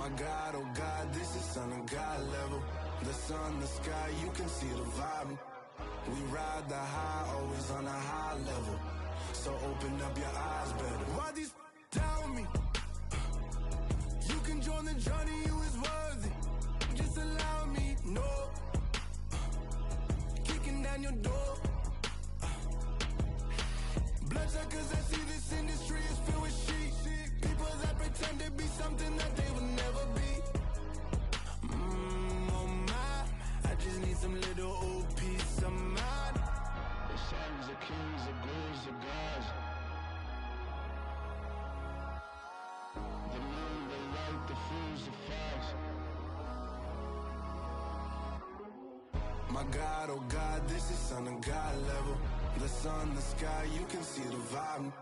My God, oh God, this is Son of God level. The sun, the sky, you can see the vibe. We ride the high, always on a high level. So open up your eyes better. Why these tell me? You can join the journey, you is worthy. Just allow me, no. Kicking down your door. Bloodsuckers that see this industry is filled with sheep. People that pretend to be something that they will never be. Oh my, I just need some little old peace of mind. The sons of kings, the ghouls of gods. The moon, the light, the fools, the facts. My God, oh God, this is Son of God level. The sun, the sky, you can see the vibe.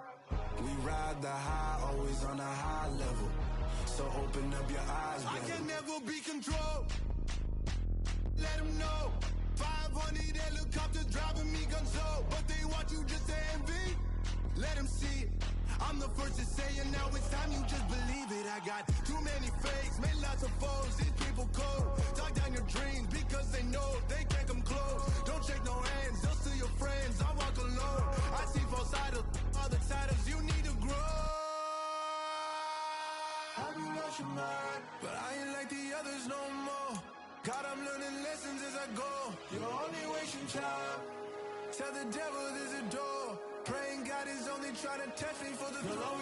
We ride the high, always on a high level. So open up your eyes, baby. I can never be controlled. Let them know. 500 helicopters driving me gunso. But they want you just to envy. Let them see it. I'm the first to say it, now it's time you just believe it. I got too many fakes, made lots of foes. These people cold. Talk down your dreams because they know they can't come close. Don't shake no hands, they'll steal your friends. I walk alone. I see false idols, other titles. You need to grow. Have you lost your mind? But I ain't like the others no more. God, I'm learning lessons as I go. You're only wasting time. Tell the devil there's a door. Praying God is only trying to test me for the throne.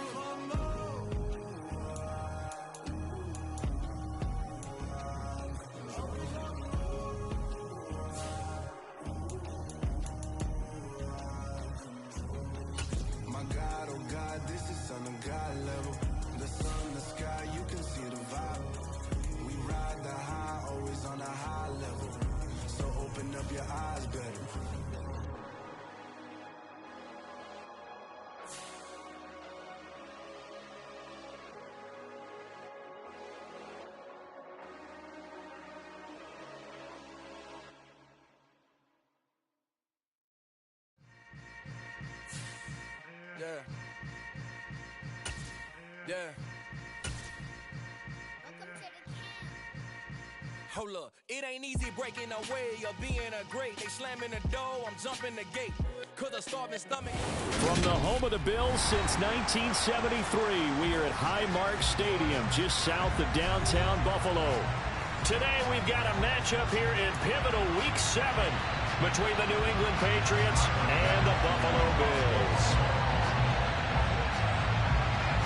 My God, oh God, this is Son of God level. The sun, the sky, you can see the vibe. We ride the high, always on a high level. So open up your eyes better. Yeah. Hold up, it ain't easy breaking away or being a great. They slamming the door, I'm jumping the gate. Cause a starving stomach. From the home of the Bills since 1973, we are at Highmark Stadium, just south of downtown Buffalo. Today we've got a matchup here in pivotal Week 7 between the New England Patriots and the Buffalo Bills.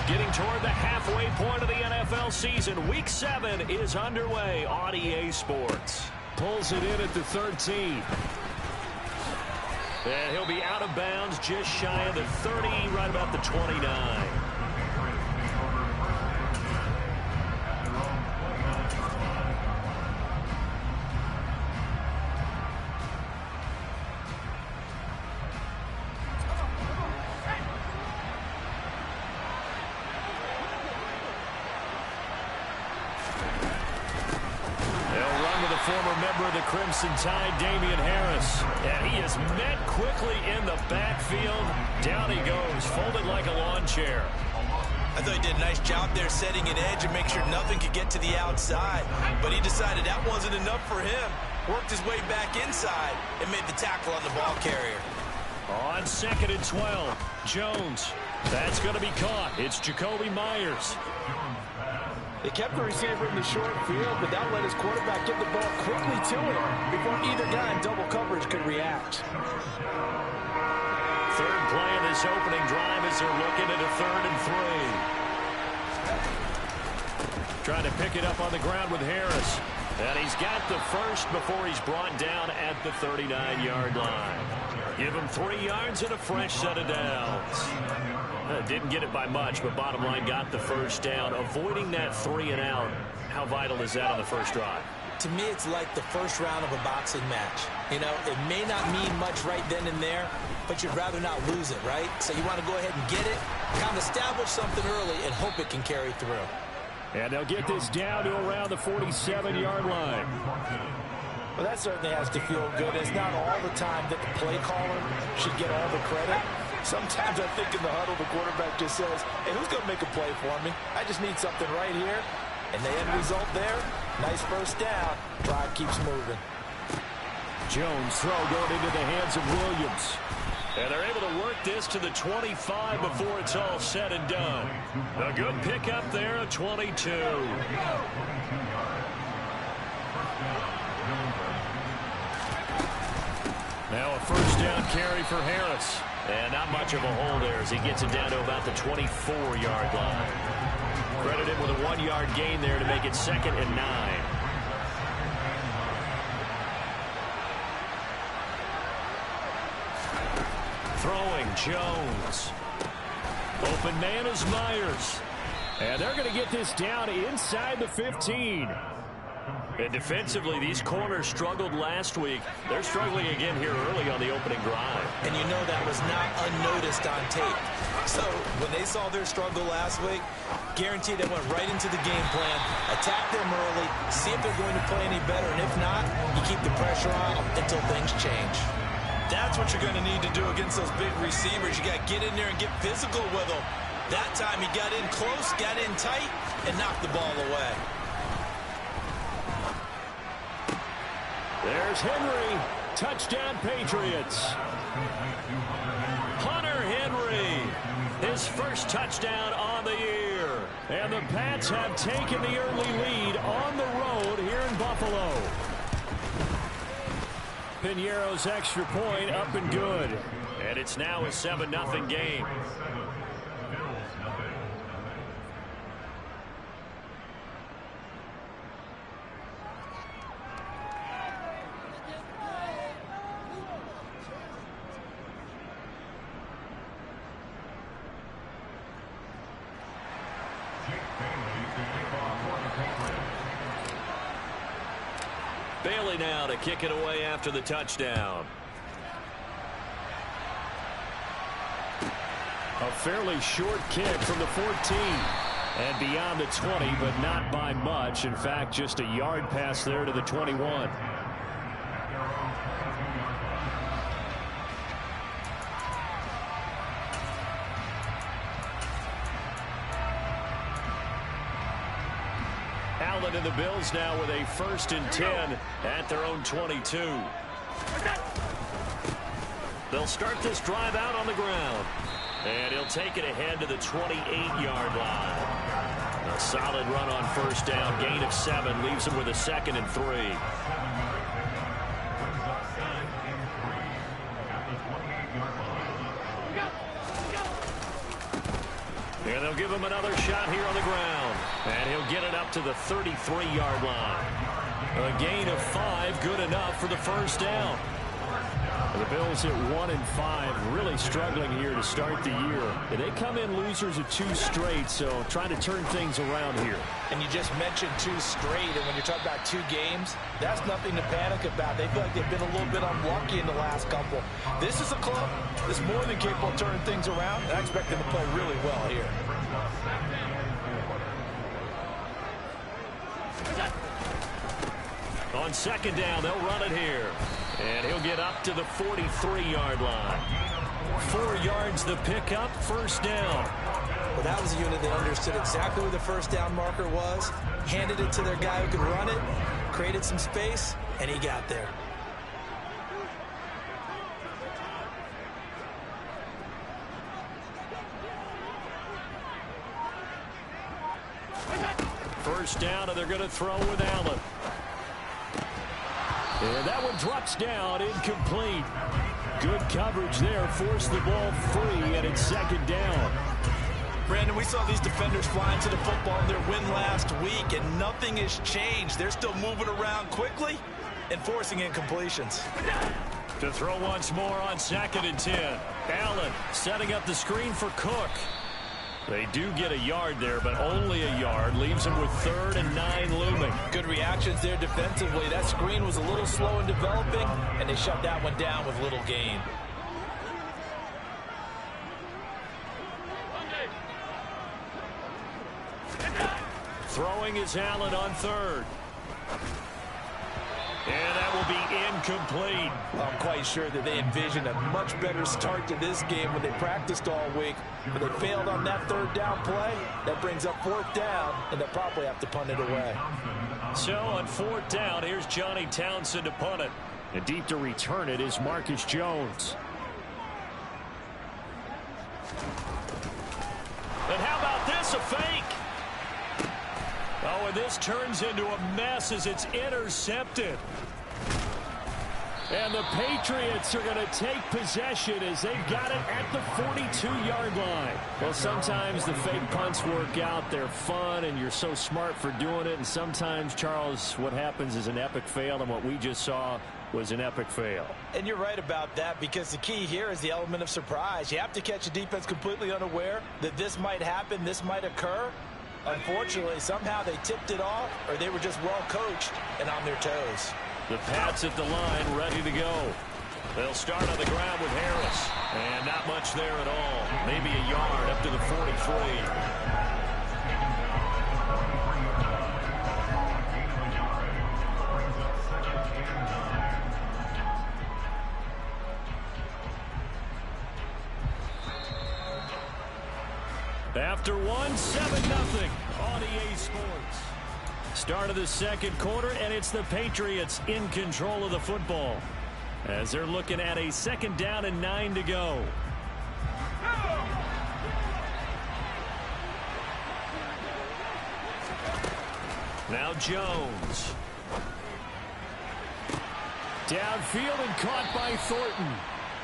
Getting toward the halfway point of the NFL season, Week 7 is underway on EA Sports. Pulls it in at the 13. And he'll be out of bounds just shy of the 30, right about the 29. Crimson Tide, Damian Harris. And he is met quickly in the backfield. Down he goes, folded like a lawn chair. I thought he did a nice job there setting an edge and make sure nothing could get to the outside. But he decided that wasn't enough for him. Worked his way back inside and made the tackle on the ball carrier. On 2nd and 12, Jones. That's going to be caught. It's Jacoby Myers. They kept the receiver in the short field, but that let his quarterback get the ball quickly to him before either guy in double coverage could react. Third play of this opening drive as they're looking at a 3rd and 3. Trying to pick it up on the ground with Harris. And he's got the first before he's brought down at the 39-yard line. Give him 3 yards and a fresh set of downs. Didn't get it by much, but bottom line got the first down. Avoiding that 3 and out, how vital is that on the first drive? To me, it's like the first round of a boxing match. You know, it may not mean much right then and there, but you'd rather not lose it, right? So you want to go ahead and get it, kind of establish something early, and hope it can carry through. And they'll get this down to around the 47-yard line. Well, that certainly has to feel good. It's not all the time that the play caller should get all the credit. Sometimes I think in the huddle, the quarterback just says, hey, who's going to make a play for me? I just need something right here. And the end result there, nice first down. Drive keeps moving. Jones throw going into the hands of Williams. And they're able to work this to the 25 before it's all said and done. A good pickup there at 22. Now a first down carry for Harris. And not much of a hole there as he gets it down to about the 24-yard line. Credit him with a 1-yard gain there to make it 2nd and 9. Throwing, Jones. Open man is Myers. And they're going to get this down inside the 15. And defensively, these corners struggled last week. They're struggling again here early on the opening drive. And you know that was not unnoticed on tape. So when they saw their struggle last week, guaranteed they went right into the game plan, attack them early, see if they're going to play any better. And if not, you keep the pressure on them until things change. That's what you're going to need to do against those big receivers. You got to get in there and get physical with them. That time he got in close, got in tight, and knocked the ball away. There's Henry. Touchdown, Patriots. Hunter Henry. His first touchdown on the year. And the Pats have taken the early lead on the road here in Buffalo. Piñeiro's extra point up and good. And it's now a 7-0 game. Bailey now to kick it away after the touchdown. A fairly short kick from the 14. And beyond the 20, but not by much. In fact, just a yard pass there to the 21. Allen and the Bills now with a 1st and 10 at their own 22. They'll start this drive out on the ground. And he'll take it ahead to the 28-yard line. A solid run on first down. Gain of 7 leaves him with a 2nd and 3. And they'll give him another shot here on the ground. And he'll get it up to the 33-yard line. A gain of 5, good enough for the first down. The Bills at 1-5, really struggling here to start the year. They come in losers of 2 straight, so trying to turn things around here. And you just mentioned 2 straight, and when you're talking about 2 games, that's nothing to panic about. They feel like they've been a little bit unlucky in the last couple. This is a club that's more than capable of turning things around, and I expect them to play really well here. On 2nd down, they'll run it here. And he'll get up to the 43-yard line. 4 yards the pickup, first down. Well, that was a unit that understood exactly where the first down marker was, handed it to their guy who could run it, created some space, and he got there. First down, and they're going to throw with Allen. And that one drops down, incomplete. Good coverage there, forced the ball free, and it's 2nd down. Brandon, we saw these defenders flying to the football in their win last week, and nothing has changed. They're still moving around quickly and forcing incompletions. To throw once more on 2nd and 10. Allen setting up the screen for Cook. They do get a yard there, but only a yard. Leaves them with 3rd and 9 looming. Good reactions there defensively. That screen was a little slow in developing, and they shut that one down with little gain. Throwing is Allen on 3rd. And that will be incomplete. Well, I'm quite sure that they envisioned a much better start to this game when they practiced all week. But they failed on that third down play. That brings up fourth down, and they'll probably have to punt it away. So on fourth down, here's Johnny Townsend to punt it. And deep to return it is Marcus Jones. And how about this, a fake? Oh, and this turns into a mess as it's intercepted. And the Patriots are going to take possession as they've got it at the 42-yard line. Well, sometimes the fake punts work out. They're fun, and you're so smart for doing it. And sometimes, Charles, what happens is an epic fail, and what we just saw was an epic fail. And you're right about that, because the key here is the element of surprise. You have to catch a defense completely unaware that this might happen, this might occur. Unfortunately, somehow they tipped it off, or they were just well coached and on their toes. The Pats at the line, ready to go. They'll start on the ground with Harris. And not much there at all. Maybe a yard up to the 43. After 7-0 on EA Sports. Start of the second quarter, and it's the Patriots in control of the football as they're looking at a 2nd down and 9 to go. Now Jones. Downfield and caught by Thornton.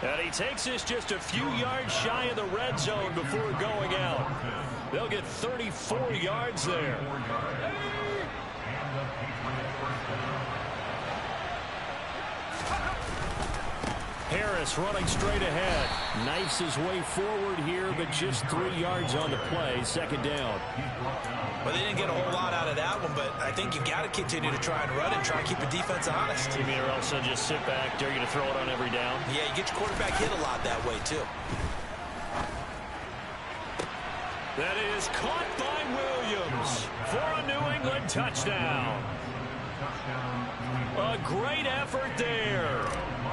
And he takes this just a few yards shy of the red zone before going out. They'll get 34 yards there. Harris running straight ahead. Knifes his way forward here, but just 3 yards on the play. 2nd down. Well, they didn't get a whole lot out of that one, but I think you've got to continue to try and run and try and keep the defense honest. You mean or else they'll just sit back, dare you to throw it on every down? Yeah, you get your quarterback hit a lot that way, too. That is caught by Williams for a New England touchdown. A great effort there.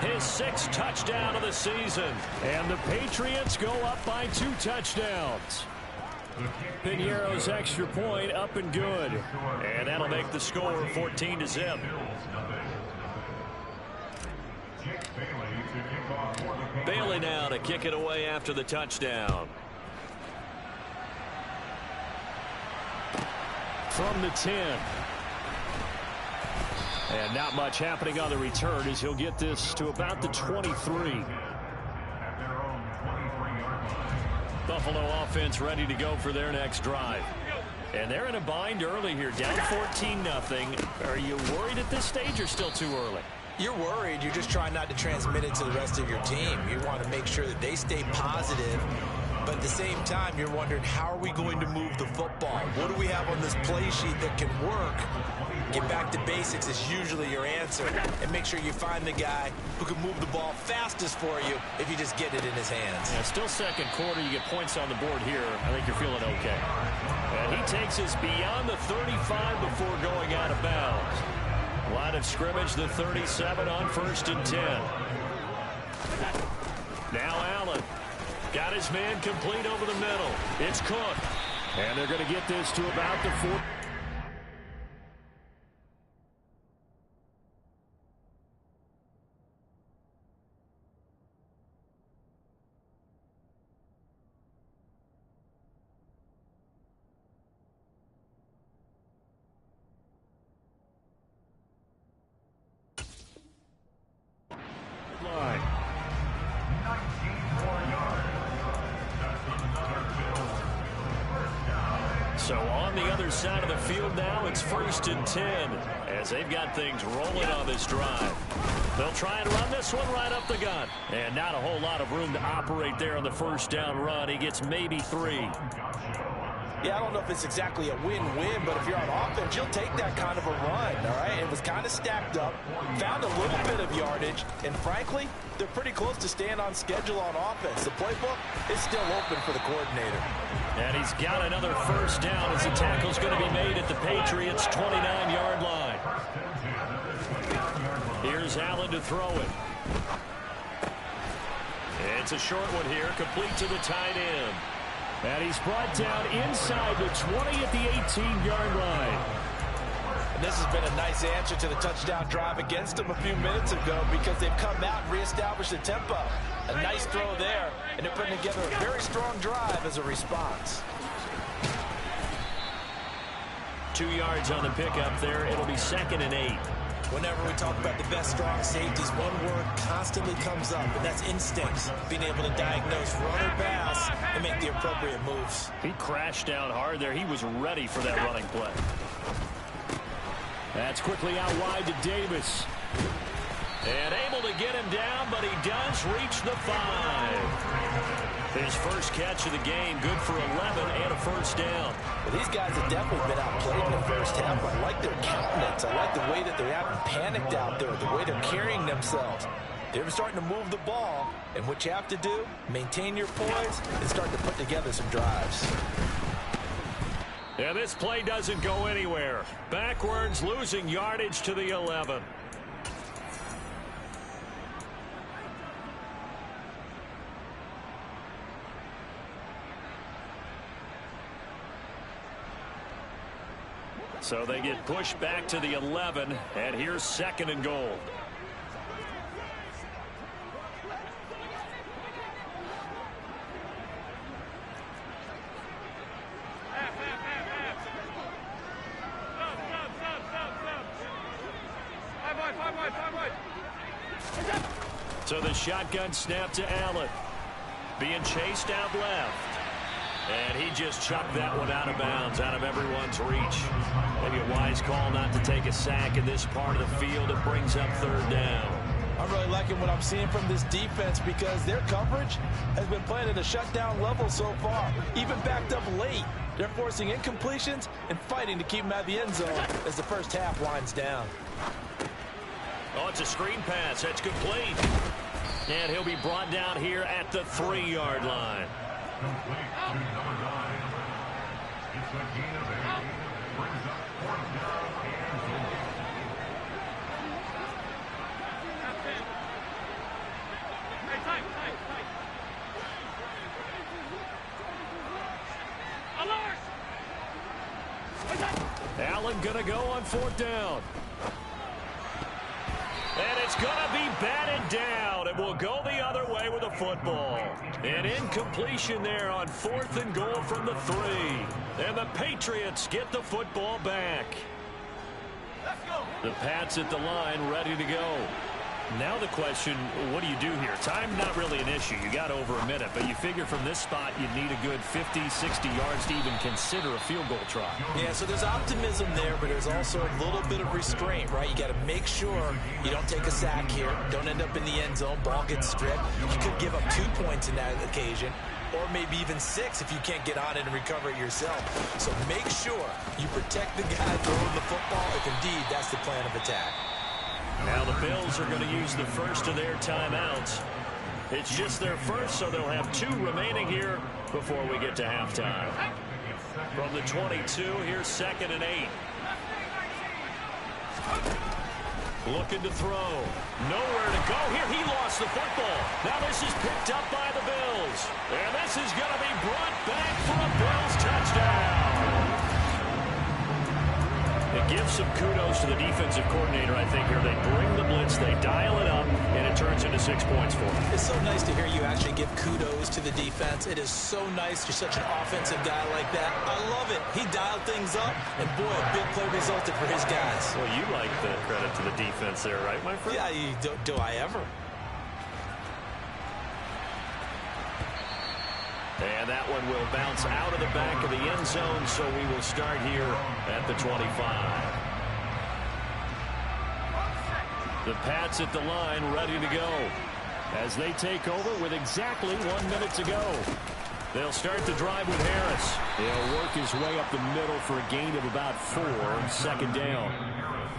His 6th touchdown of the season. And the Patriots go up by 2 touchdowns. Piñeiro's extra point up and good. And that'll make the score 14-0. Bailey now to kick it away after the touchdown. From the 10. And not much happening on the return as he'll get this to about the 23. Buffalo offense ready to go for their next drive. And they're in a bind early here, down 14-0. Are you worried at this stage or still too early? You're worried. You're just trying not to transmit it to the rest of your team. You want to make sure that they stay positive. But at the same time, you're wondering, how are we going to move the football? What do we have on this play sheet that can work? Get back to basics is usually your answer. And make sure you find the guy who can move the ball fastest for you if you just get it in his hands. Yeah, still second quarter. You get points on the board here. I think you're feeling okay. And he takes us beyond the 35 before going out of bounds. Line of scrimmage, the 37 on 1st and 10. Now Allen. Got his man complete over the middle. It's Cook. And they're going to get this to about the 4. So on the other side of the field now, it's 1st and 10 as they've got things rolling on this drive. They'll try and run this one right up the gut. And not a whole lot of room to operate there on the 1st down run. He gets maybe 3. Yeah, I don't know if it's exactly a win-win, but if you're on offense, you'll take that kind of a run, all right? It was kind of stacked up, found a little bit of yardage, and frankly, they're pretty close to staying on schedule on offense. The playbook is still open for the coordinator. And he's got another 1st down as the tackle's going to be made at the Patriots' 29-yard line. Here's Allen to throw it. It's a short one here, complete to the tight end. And he's brought down inside the 20 at the 18-yard line. And this has been a nice answer to the touchdown drive against them a few minutes ago because they've come out and reestablished the tempo. A nice throw there, and they're putting together a very strong drive as a response. 2 yards on the pickup there. It'll be 2nd and 8. Whenever we talk about the best strong safeties, one word constantly comes up, and that's instincts. Being able to diagnose run or pass and make the appropriate moves. He crashed down hard there. He was ready for that running play. That's quickly out wide to Davis. And able to get him down, but he does reach the 5. His first catch of the game, good for 11 and a first down. Well, these guys have definitely been outplayed in the first half. I like their countenance. I like the way that they haven't panicked out there, the way they're carrying themselves. They're starting to move the ball, and what you have to do, maintain your poise and start to put together some drives. Yeah, this play doesn't go anywhere. Backwards, losing yardage to the 11. So they get pushed back to the 11, and here's 2nd and goal. So the shotgun snap to Allen. Being chased out left. And he just chucked that one out of bounds, out of everyone's reach. Maybe a wise call not to take a sack in this part of the field. It brings up 3rd down. I'm really liking what I'm seeing from this defense because their coverage has been playing at a shutdown level so far. Even backed up late. They're forcing incompletions and fighting to keep them out of the end zone as the first half winds down. Oh, it's a screen pass. That's complete. And he'll be brought down here at the 3-yard line. Complete to number 9. It's a gain of 8. Brings up 4th down and goal. Allen gonna go on 4th down. And it's going to be batted down. It will go the other way with a football. An incompletion there on 4th and goal from the 3. And the Patriots get the football back. The Pats at the line, ready to go. Now the question, what do you do here? Time not really an issue. You got over a minute, but you figure from this spot you need a good 50, 60 yards to even consider a field goal try. Yeah, so there's optimism there, but there's also a little bit of restraint, right? You got to make sure you don't take a sack here, don't end up in the end zone, ball gets stripped. You could give up 2 points in that occasion, or maybe even 6 if you can't get on it and recover it yourself. So make sure you protect the guy throwing the football if indeed that's the plan of attack. Now the Bills are going to use the first of their timeouts. It's just their first, so they'll have 2 remaining here before we get to halftime. From the 22, here's 2nd and 8. Looking to throw. Nowhere to go. Here he lost the football. Now this is picked up by the Bills. And this is going to be brought back for a Bills touchdown. It gives some kudos to the defensive coordinator, I think, here. They bring the blitz, they dial it up, and it turns into 6 points for them. It's so nice to hear you actually give kudos to the defense. It is so nice. You're such an offensive guy like that. I love it. He dialed things up, and boy, a big play resulted for his guys. Well, you like the credit to the defense there, right, my friend? Yeah, do I ever? And that one will bounce out of the back of the end zone, so we will start here at the 25. The Pats at the line, ready to go, as they take over with exactly 1 minute to go. They'll start the drive with Harris. He'll work his way up the middle for a gain of about 4, 2nd down.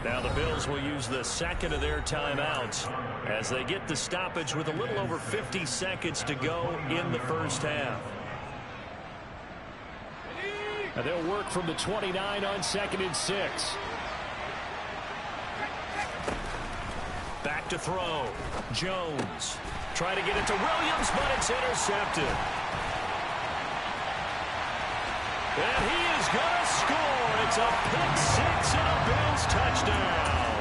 Now the Bills will use the second of their timeouts as they get the stoppage with a little over 50 seconds to go in the first half. And they'll work from the 29 on 2nd and 6. back to throw. Jones trying to get it to Williams, but it's intercepted. And he is going to score. It's a pick-6 and a Bills touchdown.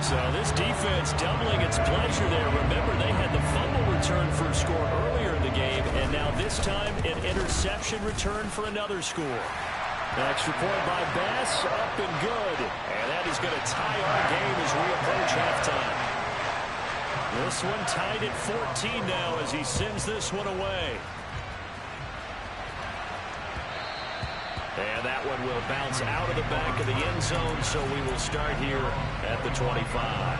So this defense doubling its pleasure there. Remember, they had the fumble return for a score earlier in the game, and now this time an interception return for another score. Extra point by Bass, up and good. And that is going to tie our game as we approach halftime. This one tied at 14 now as he sends this one away. And that one will bounce out of the back of the end zone, so we will start here at the 25.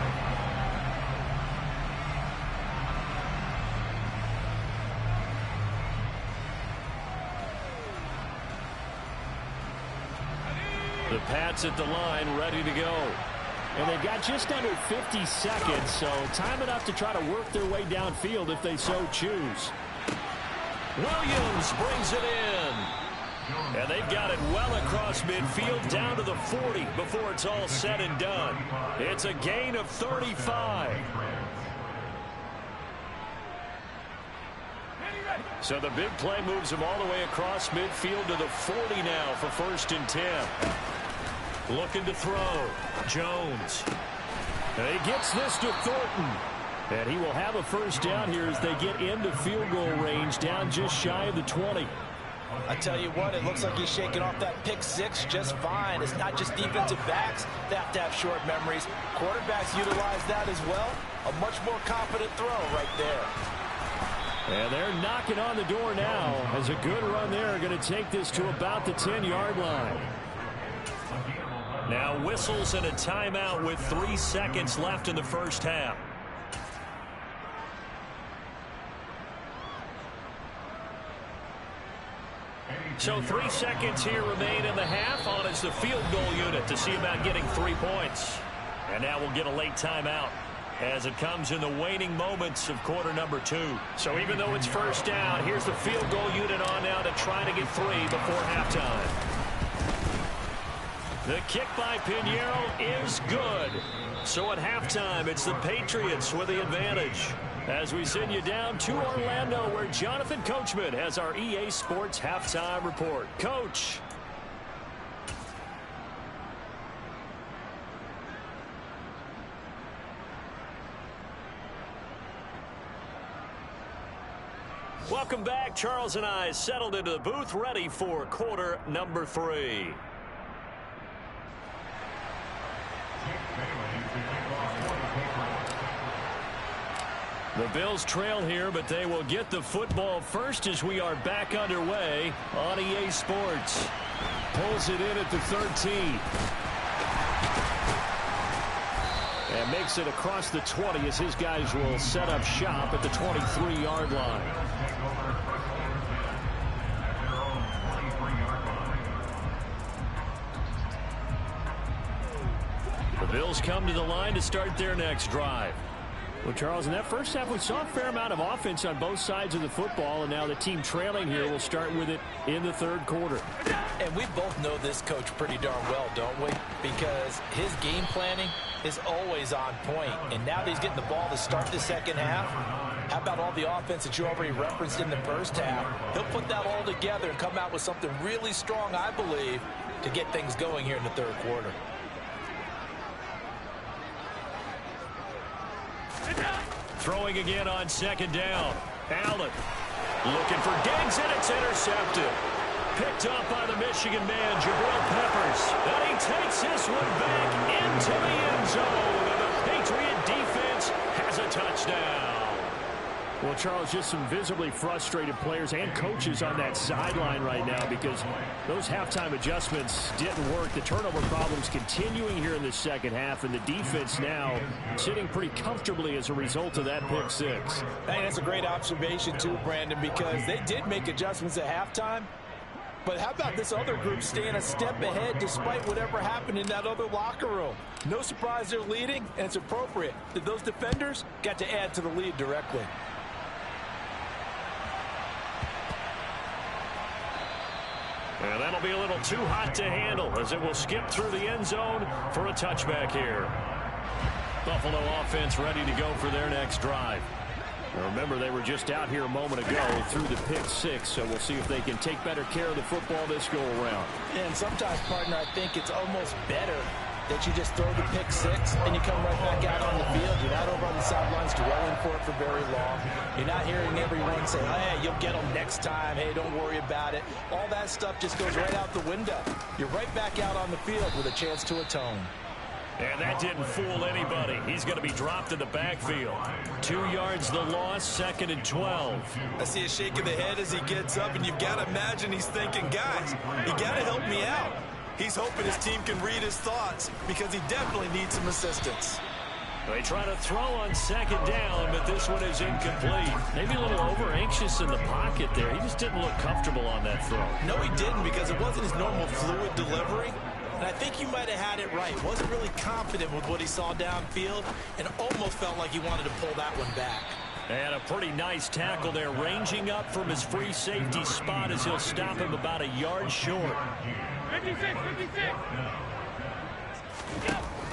The Pats at the line, ready to go. And they've got just under 50 seconds, so time enough to try to work their way downfield if they so choose. Williams brings it in. And they've got it well across midfield down to the 40 before it's all said and done. It's a gain of 35. So the big play moves him all the way across midfield to the 40 now for 1st and 10. Looking to throw. Jones. And he gets this to Thornton. And he will have a first down here as they get into field goal range down just shy of the 20. I tell you what, it looks like he's shaking off that pick-6 just fine. It's not just defensive backs that have to have short memories. Quarterbacks utilize that as well. A much more confident throw right there. And they're knocking on the door now as a good run there. Going to take this to about the 10-yard line. Now whistles and a timeout with 3 seconds left in the first half. So 3 seconds here remain in the half. On is the field goal unit to see about getting 3 points. And now we'll get a late timeout as it comes in the waning moments of quarter number 2. So even though it's first down, here's the field goal unit on now to try to get 3 before halftime. The kick by Pinheiro is good. So at halftime, it's the Patriots with the advantage. As we send you down to Orlando, where Jonathan Coachman has our EA Sports Halftime Report. Coach. Welcome back. Charles and I settled into the booth, ready for quarter number 3. The Bills trail here, but they will get the football first as we are back underway on EA Sports. Pulls it in at the 13. And makes it across the 20 as his guys will set up shop at the 23-yard line. The Bills come to the line to start their next drive. Well, Charles, in that first half, we saw a fair amount of offense on both sides of the football, and now the team trailing here will start with it in the third quarter. And we both know this coach pretty darn well, don't we? Because his game planning is always on point. And now that he's getting the ball to start the second half, how about all the offense that you already referenced in the first half? He'll put that all together and come out with something really strong, I believe, to get things going here in the third quarter. Throwing again on second down. Allen looking for Diggs, and it's intercepted. Picked up by the Michigan man, Jabril Peppers. And he takes this one back into the end zone. And the Patriot defense has a touchdown. Well, Charles, just some visibly frustrated players and coaches on that sideline right now because those halftime adjustments didn't work. The turnover problems continuing here in the second half, and the defense now sitting pretty comfortably as a result of that pick 6. I think that's a great observation, too, Brandon, because they did make adjustments at halftime. But how about this other group staying a step ahead despite whatever happened in that other locker room? No surprise they're leading, and it's appropriate that those defenders got to add to the lead directly. And that'll be a little too hot to handle as it will skip through the end zone for a touchback here. Buffalo offense ready to go for their next drive. Now remember, they were just out here a moment ago through the pick six, so we'll see if they can take better care of the football this go-around. And sometimes, partner, I think it's almost better that you just throw the pick six and you come right back out on the field. You're not over on the sidelines dwelling for it for very long. You're not hearing everyone say, hey, you'll get them next time. Hey, don't worry about it. All that stuff just goes right out the window. You're right back out on the field with a chance to atone. And that didn't fool anybody. He's going to be dropped in the backfield. 2 yards the loss, 2nd and 12. I see a shake of the head as he gets up, and you've got to imagine he's thinking, guys, you got to help me out. He's hoping his team can read his thoughts because he definitely needs some assistance. They try to throw on 2nd down, but this one is incomplete. Maybe a little over-anxious in the pocket there. He just didn't look comfortable on that throw. No, he didn't, because it wasn't his normal fluid delivery. And I think you might have had it right. Wasn't really confident with what he saw downfield and almost felt like he wanted to pull that one back. And a pretty nice tackle there, ranging up from his free safety spot as he'll stop him about a yard short. 56.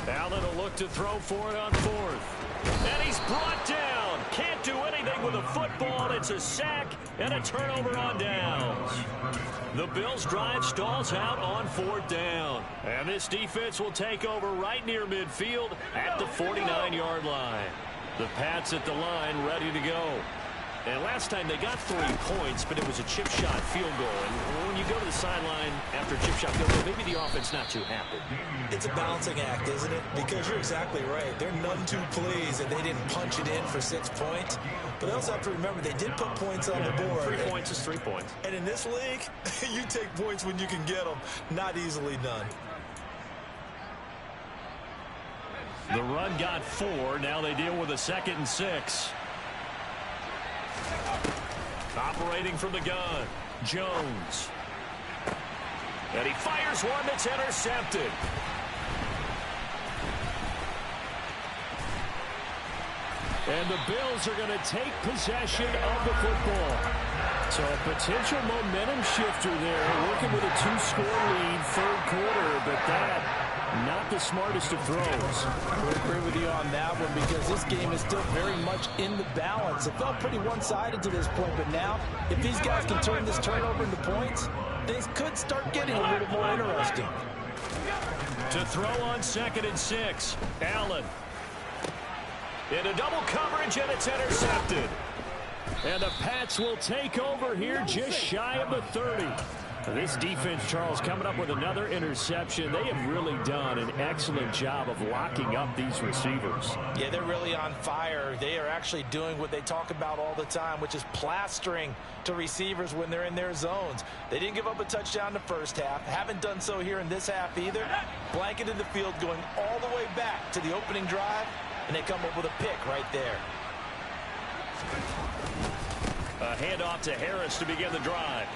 Allen will look to throw for it on 4th. And he's brought down. Can't do anything with a football. It's a sack and a turnover on downs. The Bills' drive stalls out on 4th down. And this defense will take over right near midfield at the 49-yard line. The Pats at the line ready to go. And last time they got 3 points, but it was a chip shot field goal. And when you go to the sideline after a chip shot field goal, maybe the offense not too happy. It's a balancing act, isn't it? Because you're exactly right. They're none too pleased that they didn't punch it in for 6 points. But they also have to remember they did put points on the board. 3 points is 3 points. And in this league, you take points when you can get them. Not easily done. The run got 4. Now they deal with a 2nd and 6. Operating from the gun, Jones. And he fires one that's intercepted. And the Bills are going to take possession of the football. So a potential momentum shifter there, working with a 2-score lead, 3rd quarter, but that not the smartest of throws. I agree with you on that one because this game is still very much in the balance. It felt pretty one-sided to this point, but now if these guys can turn this turnover into points, things could start getting a little more interesting. To throw on 2nd and 6, Allen. In a double coverage, and it's intercepted. And the Pats will take over here just shy of the 30. This defense, Charles, coming up with another interception. They have really done an excellent job of locking up these receivers. Yeah, they're really on fire. They are actually doing what they talk about all the time, which is plastering to receivers when they're in their zones. They didn't give up a touchdown in the first half. Haven't done so here in this half either. Blanketed the field going all the way back to the opening drive, and they come up with a pick right there. A handoff to Harris to begin the drive.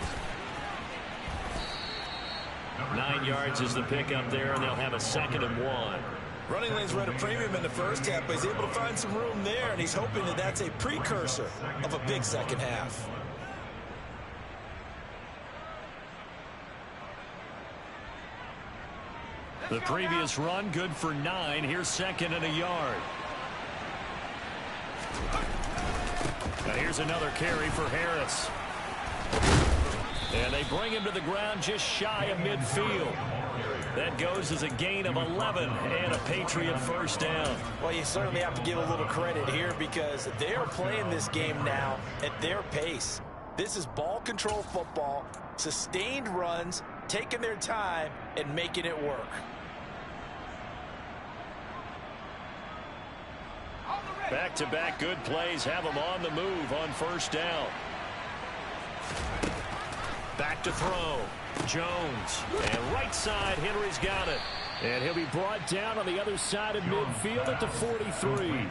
9 yards is the pickup there, and they'll have a 2nd and 1. Running lanes were at a premium in the first half, but he's able to find some room there, and he's hoping that that's a precursor of a big second half. The previous run, good for 9. Here's 2nd and a yard. Now here's another carry for Harris. And they bring him to the ground just shy of midfield. That goes as a gain of 11 and a Patriot first down. Well, you certainly have to give a little credit here because they are playing this game now at their pace. This is ball control football, sustained runs, taking their time and making it work. Back-to-back good plays have them on the move on first down. Back to throw. Jones. And right side, Henry's got it. And he'll be brought down on the other side of midfield at the 43.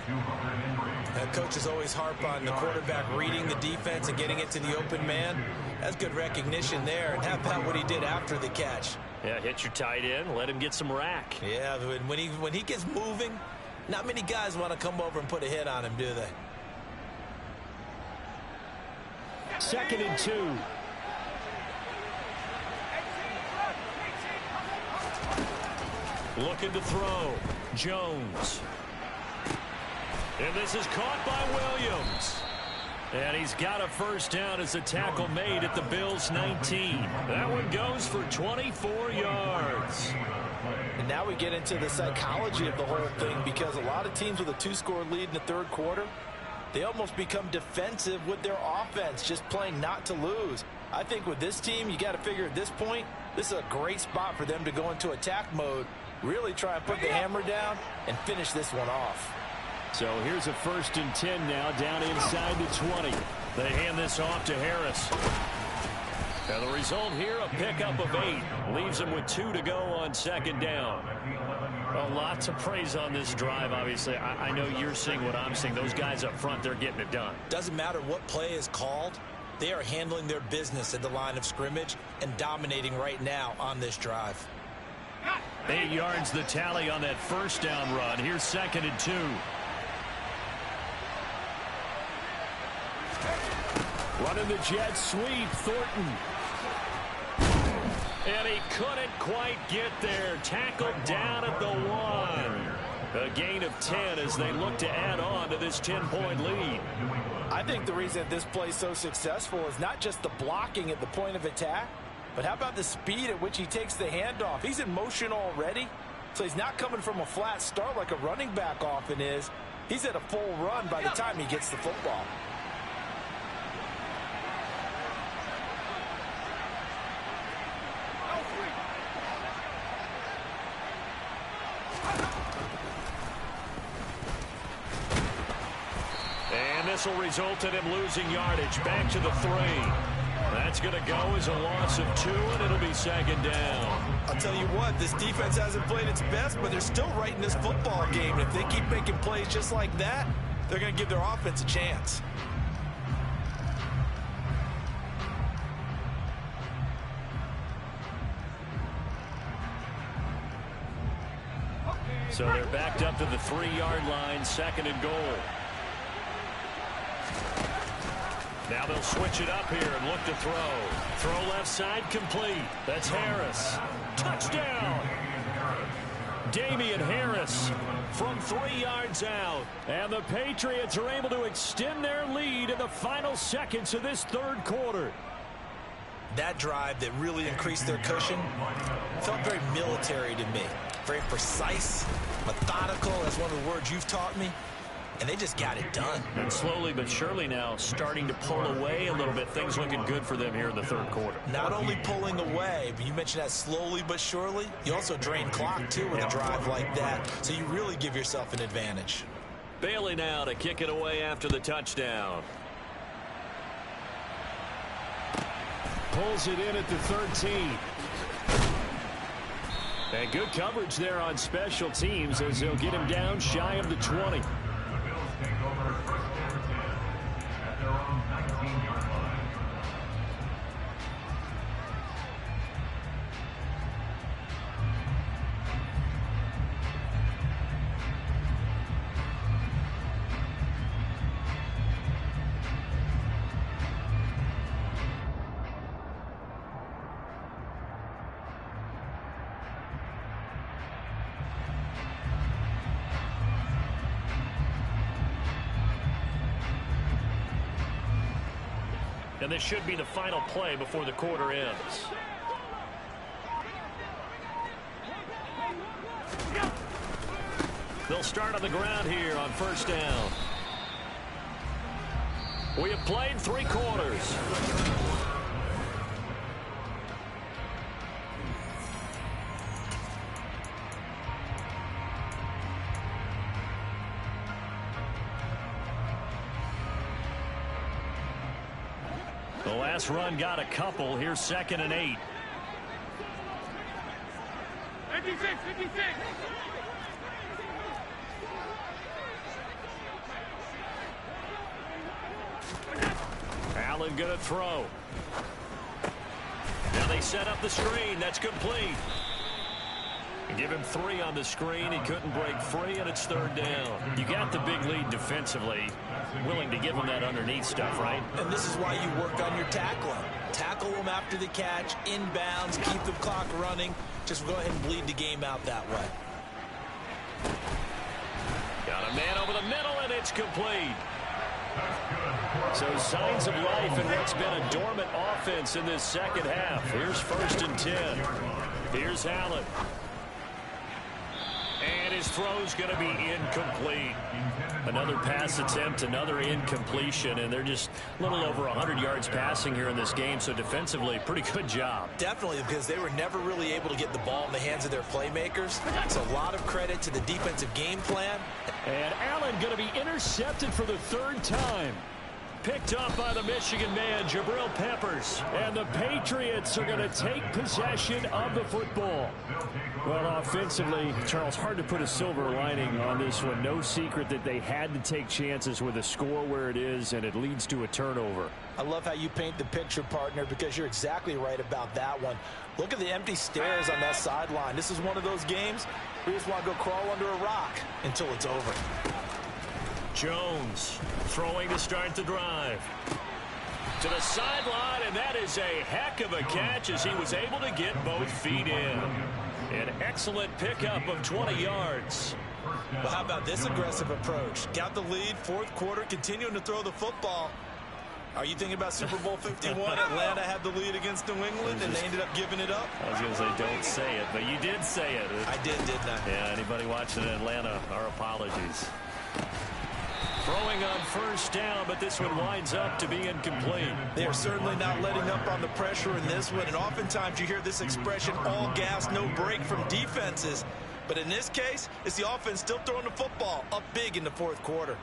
Coaches always harp on the quarterback reading the defense and getting it to the open man. That's good recognition there. And how about what he did after the catch? Yeah, hit your tight end, let him get some rack. Yeah, when he gets moving, not many guys want to come over and put a hit on him, do they? 2nd and 2. Looking to throw. Jones. And this is caught by Williams. And he's got a first down as a tackle made at the Bills' 19. That one goes for 24 yards. And now we get into the psychology of the whole thing, because a lot of teams with a 2-score lead in the third quarter, they almost become defensive with their offense, just playing not to lose. I think with this team, you got to figure at this point, this is a great spot for them to go into attack mode, really try and put the hammer down and finish this one off. So here's a 1st and 10 now, down inside the 20. They hand this off to Harris. And the result here, a pickup of 8. Leaves them with 2 to go on 2nd down. A lot to praise on this drive, obviously. I know you're seeing what I'm seeing. Those guys up front, they're getting it done. Doesn't matter what play is called. They are handling their business at the line of scrimmage and dominating right now on this drive. 8 yards the tally on that 1st down run. Here's 2nd and 2. Running the jet sweep, Thornton. And he couldn't quite get there. Tackled down at the 1. A gain of 10 as they look to add on to this 10-point lead. I think the reason this play is so successful is not just the blocking at the point of attack, but how about the speed at which he takes the handoff? He's in motion already, so he's not coming from a flat start like a running back often is. He's at a full run by the time he gets the football. This will result in him losing yardage. Back to the 3. That's going to go as a loss of 2, and it'll be 2nd down. I'll tell you what, this defense hasn't played its best, but they're still right in this football game. And if they keep making plays just like that, they're going to give their offense a chance. So they're backed up to the 3-yard line, 2nd and goal. Now they'll switch it up here and look to throw. Throw left side complete. That's Harris. Touchdown! Damian Harris from 3 yards out. And the Patriots are able to extend their lead in the final seconds of this third quarter. That drive that really increased their cushion felt very military to me. Very precise, methodical. That's one of the words you've taught me. And they just got it done. And slowly but surely now starting to pull away a little bit. Things looking good for them here in the third quarter. Not only pulling away, but you mentioned that slowly but surely. You also drain clock, too, with a drive like that. So you really give yourself an advantage. Bailey now to kick it away after the touchdown. Pulls it in at the 13. And good coverage there on special teams as they'll get him down shy of the 20. Take over 1st and 10 at their own 19-yard line. And this should be the final play before the quarter ends. They'll start on the ground here on 1st down. We have played 3 quarters. The last run got a couple. Here's 2nd and 8. 56. Allen going to throw. Now they set up the screen. That's complete. Give him 3 on the screen. He couldn't break free, and it's 3rd down. You got the big lead defensively. Willing to give him that underneath stuff, right? And this is why you work on your tackling. Tackle them after the catch, inbounds, keep the clock running. Just go ahead and bleed the game out that way. Got A man over the middle, and it's complete. So signs of life in what's been a dormant offense in this second half. Here's 1st and 10. Here's Allen. And his throw's going to be incomplete. Another pass attempt, another incompletion, and they're just a little over 100 yards passing here in this game, so defensively, pretty good job. Definitely, because they were never really able to get the ball in the hands of their playmakers. So a lot of credit to the defensive game plan. And Allen going to be intercepted for the 3rd time. Picked up by the Michigan man, Jabril Peppers. And the Patriots are going to take possession of the football. Well, offensively, Charles, hard to put a silver lining on this one. No secret that they had to take chances with a score where it is, and it leads to a turnover. I love how you paint the picture, partner, because you're exactly right about that one. Look at the empty stares on that sideline. This is one of those games where you just want to go crawl under a rock until it's over. Jones throwing to start the drive. To the sideline, and that is a heck of a catch as he was able to get both feet in. An excellent pickup of 20 yards. Well, how about this aggressive approach? Got the lead, 4th quarter, continuing to throw the football. Are you thinking about Super Bowl 51? Atlanta had the lead against New England, and they ended up giving it up? I was going to say, don't say it, but you did say it. I did, didn't I? Yeah, anybody watching in Atlanta, our apologies. Throwing on 1st down, but this one winds up to be incomplete. They are certainly not letting up on the pressure in this one, and oftentimes you hear this expression, all gas, no break from defenses. But in this case, it's the offense still throwing the football up big in the 4th quarter.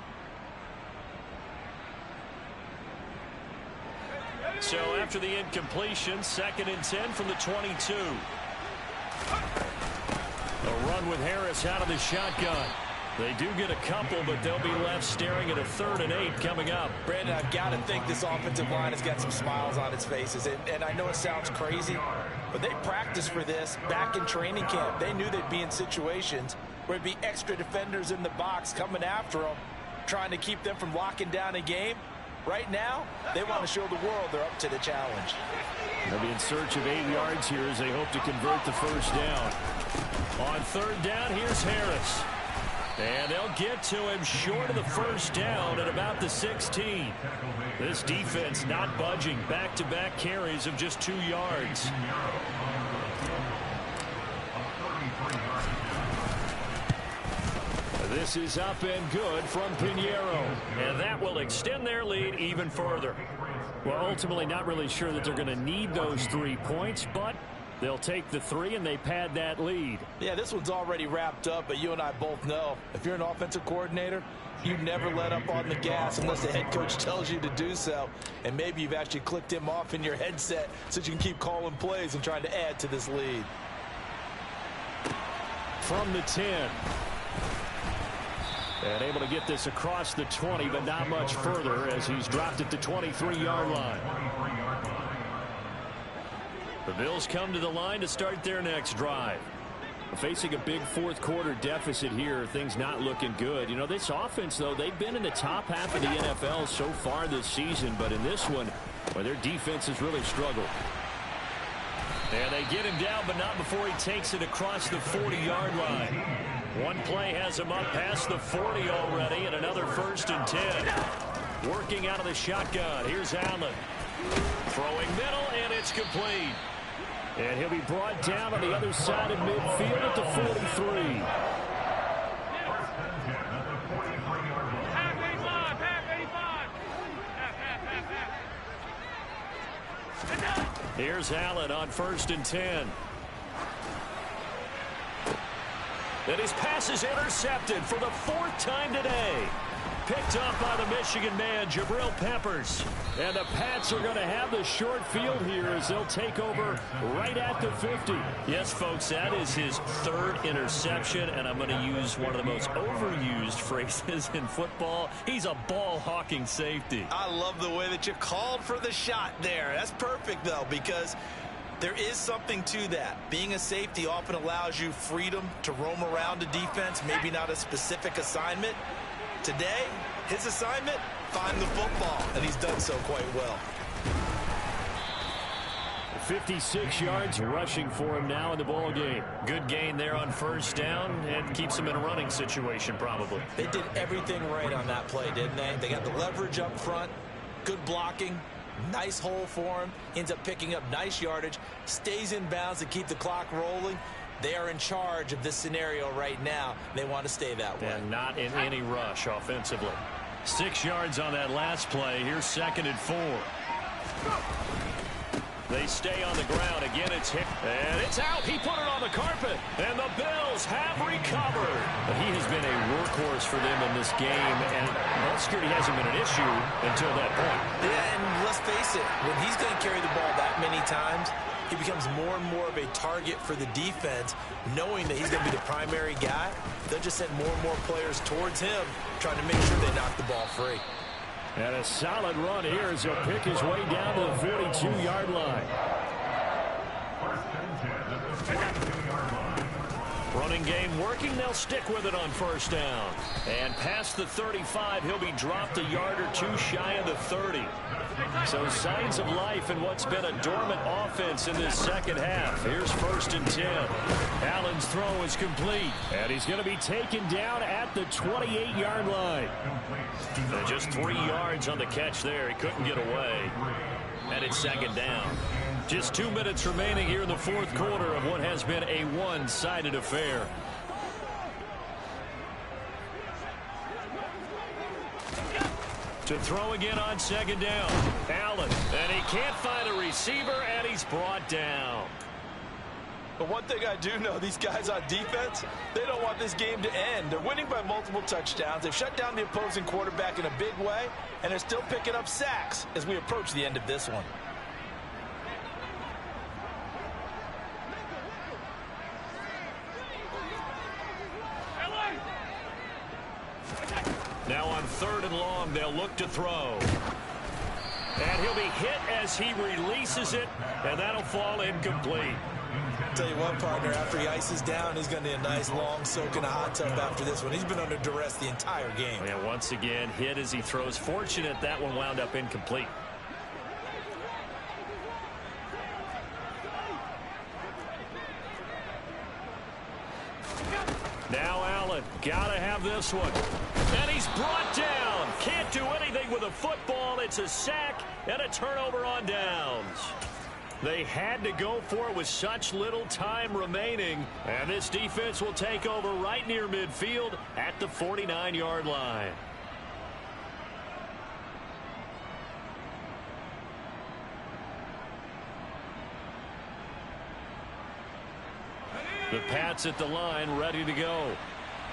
So after the incompletion, 2nd and 10 from the 22. A run with Harris out of the shotgun. They do get a couple, but they'll be left staring at a 3rd and 8 coming up. Brandon, I've got to think this offensive line has got some smiles on its faces. And I know it sounds crazy, but they practiced for this back in training camp. They knew they'd be in situations where it'd be extra defenders in the box coming after them, trying to keep them from locking down a game. Right now, they want to show the world they're up to the challenge. They'll be in search of 8 yards here as they hope to convert the 1st down. On 3rd down, here's Harris. And they'll get to him short of the 1st down at about the 16. This defense not budging. Back-to-back carries of just 2 yards. This is up and good from Pinheiro. And that will extend their lead even further. Well, ultimately not really sure that they're going to need those 3 points, but they'll take the 3 and they pad that lead. Yeah, this one's already wrapped up, but you and I both know if you're an offensive coordinator, you never let up on the gas unless the head coach tells you to do so. And maybe you've actually clicked him off in your headset so you can keep calling plays and trying to add to this lead. From the 10. And able to get this across the 20, but not much further as he's dropped at the 23-yard line. The Bills come to the line to start their next drive. Facing a big 4th quarter deficit here, things not looking good. You know, this offense, though, they've been in the top half of the NFL so far this season, but in this one, well, their defense has really struggled. And they get him down, but not before he takes it across the 40-yard line. One play has him up past the 40 already, and another 1st and 10. Working out of the shotgun. Here's Allen. Throwing middle, and it's complete. And he'll be brought down on the other side of midfield at the 43. Here's Allen on 1st and 10. And his pass is intercepted for the 4th time today. Picked up by the Michigan man, Jabril Peppers. And the Pats are going to have the short field here as they'll take over right at the 50. Yes, folks, that is his 3rd interception, and I'm going to use one of the most overused phrases in football. He's a ball-hawking safety. I love the way that you called for the shot there. That's perfect, though, because there is something to that. Being a safety often allows you freedom to roam around a defense, maybe not a specific assignment. Today, his assignment, find the football, and he's done so quite well. 56 yards rushing for him now in the ball game. Good gain there on first down and keeps him in a running situation probably. They did everything right on that play, didn't they? They got the leverage up front, good blocking, nice hole for him, ends up picking up nice yardage, stays in bounds to keep the clock rolling. They are in charge of this scenario right now. They want to stay that way. And not in any rush offensively. 6 yards on that last play. Here's 2nd and 4. They stay on the ground. Again, it's hit. And it's out. He put it on the carpet. And the Bills have recovered. But he has been a workhorse for them in this game. And ball security hasn't been an issue until that point. Yeah, and let's face it, when he's going to carry the ball that many times, he becomes more and more of a target for the defense, knowing that he's going to be the primary guy. They'll just send more and more players towards him, trying to make sure they knock the ball free. And a solid run here as he'll pick his way down to the 42-yard line. Running game working. They'll stick with it on first down. And past the 35, he'll be dropped a yard or two shy of the 30. So signs of life in what's been a dormant offense in this second half. Here's 1st and 10. Allen's throw is complete. And he's going to be taken down at the 28-yard line. And just 3 yards on the catch there. He couldn't get away. And it's 2nd down. Just 2 minutes remaining here in the fourth quarter of what has been a one-sided affair. To throw again on 2nd down. Allen, and he can't find a receiver, and he's brought down. But one thing I do know, these guys on defense, they don't want this game to end. They're winning by multiple touchdowns. They've shut down the opposing quarterback in a big way, and they're still picking up sacks as we approach the end of this one. Now on 3rd and long, they'll look to throw. And he'll be hit as he releases it, and that'll fall incomplete. Tell you what, partner, after he ices down, he's going to need a nice long soak in a hot tub after this one. He's been under duress the entire game. And once again, hit as he throws. Fortunate that one wound up incomplete. Now Allen, gotta have this one. And he's brought down. Can't do anything with a football. It's a sack and a turnover on downs. They had to go for it with such little time remaining. And this defense will take over right near midfield at the 49-yard line. The Pats at the line, ready to go.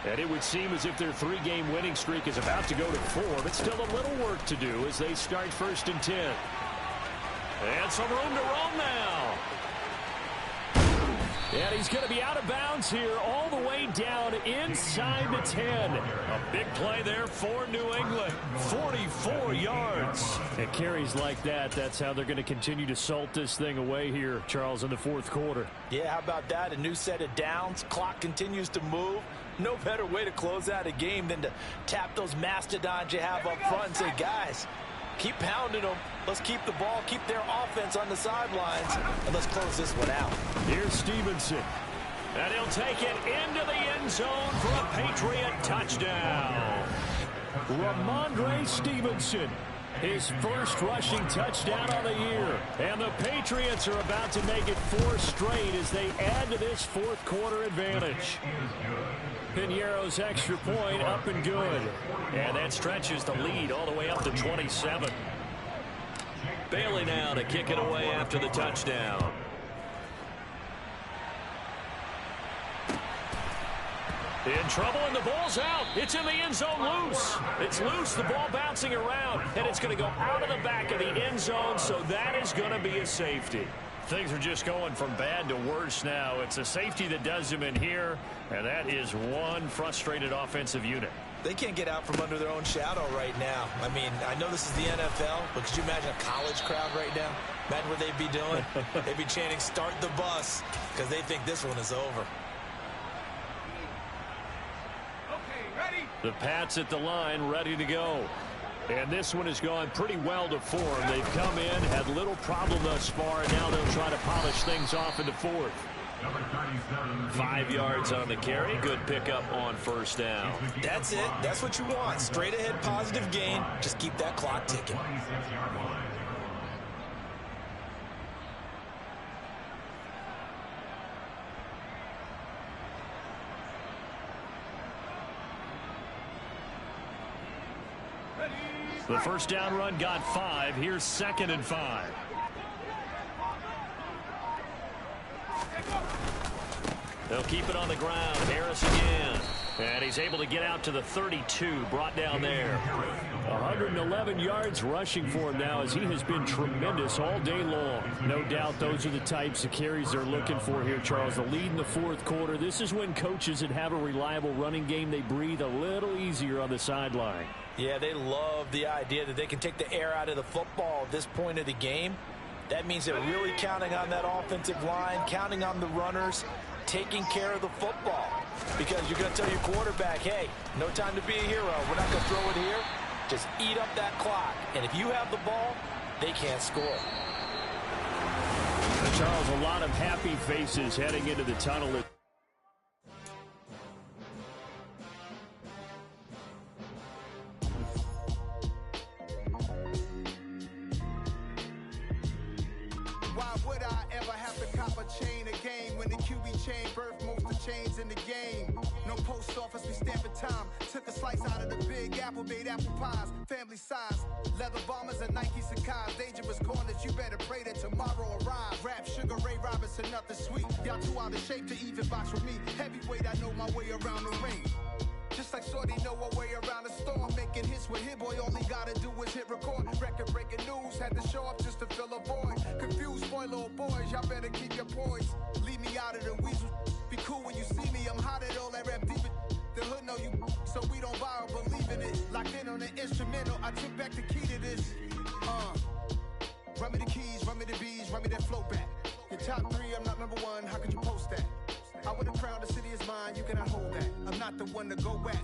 And it would seem as if their 3-game winning streak is about to go to 4, but still a little work to do as they start 1st and 10. And some room to roam now. And he's going to be out of bounds here all the way down inside the 10. A big play there for New England. 44 yards. And carries like that, that's how they're going to continue to salt this thing away here, Charles, in the fourth quarter. Yeah, how about that? A new set of downs. Clock continues to move. No better way to close out a game than to tap those mastodons you have up front and say, guys, keep pounding them. Let's keep the ball, keep their offense on the sidelines, and let's close this one out. Here's Stevenson. And he'll take it into the end zone for a Patriot touchdown. Ramondre Stevenson, his first rushing touchdown on the year. And the Patriots are about to make it 4 straight as they add to this fourth quarter advantage. Piñeiro's extra point up and good. And that stretches the lead all the way up to 27. Bailey now to kick it away after the touchdown. In trouble, and the ball's out. It's in the end zone loose. It's loose, the ball bouncing around, and it's going to go out of the back of the end zone, so that is going to be a safety. Things are just going from bad to worse now. It's a safety that does them in here, and that is one frustrated offensive unit. They can't get out from under their own shadow right now. I mean, I know this is the NFL, but could you imagine a college crowd right now? Imagine what they'd be doing. They'd be chanting, "Start the bus," because they think this one is over. The Pats at the line, ready to go. And this one has gone pretty well to form. They've come in, had had little problem thus far, and now they'll try to polish things off in the fourth. 5 yards on the carry. Good pickup on first down. That's it. That's what you want. Straight ahead positive gain. Just keep that clock ticking. The first down run got 5. Here's 2nd and 5. They'll keep it on the ground. Harris again. And he's able to get out to the 32. Brought down there. 111 yards rushing for him now, as he has been tremendous all day long. No doubt those are the types of carries they're looking for here, Charles. The lead in the fourth quarter. This is when coaches that have a reliable running game, they breathe a little easier on the sideline. Yeah, they love the idea that they can take the air out of the football at this point of the game. That means they're really counting on that offensive line, counting on the runners, taking care of the football. Because you're going to tell your quarterback, hey, no time to be a hero. We're not going to throw it here. Just eat up that clock. And if you have the ball, they can't score. Charles, a lot of happy faces heading into the tunnel. Why would I ever have to cop a chain a game when the QB chain birthed most of chains in the game? No post office, we stamping time. Took a slice out of the big apple, made apple pies, family size. Leather bombers and Nike Sacai's. Dangerous corners, you better pray that tomorrow arrives. Rap, Sugar Ray Robinson, nothing sweet. Y'all too out of shape to even box with me. Heavyweight, I know my way around the ring. Just like Shorty know a way around the storm. Making hits with Hit Boy, all he gotta do is hit record. Record-breaking news, had to show up just to fill a void. Confused, spoiled little boys, y'all better keep your poise. Leave me out of the weasel. Be cool when you see me, I'm hot at all that rap deep. The hood know you, so we don't borrow, believe in it. Locked in on the instrumental, I took back the key to this. Run me the keys, run me the bees, run me that flow back. Your top 3, I'm not number 1, how could you post that? I would have crowned the city is mine, you cannot hold that. I'm not the one to go back.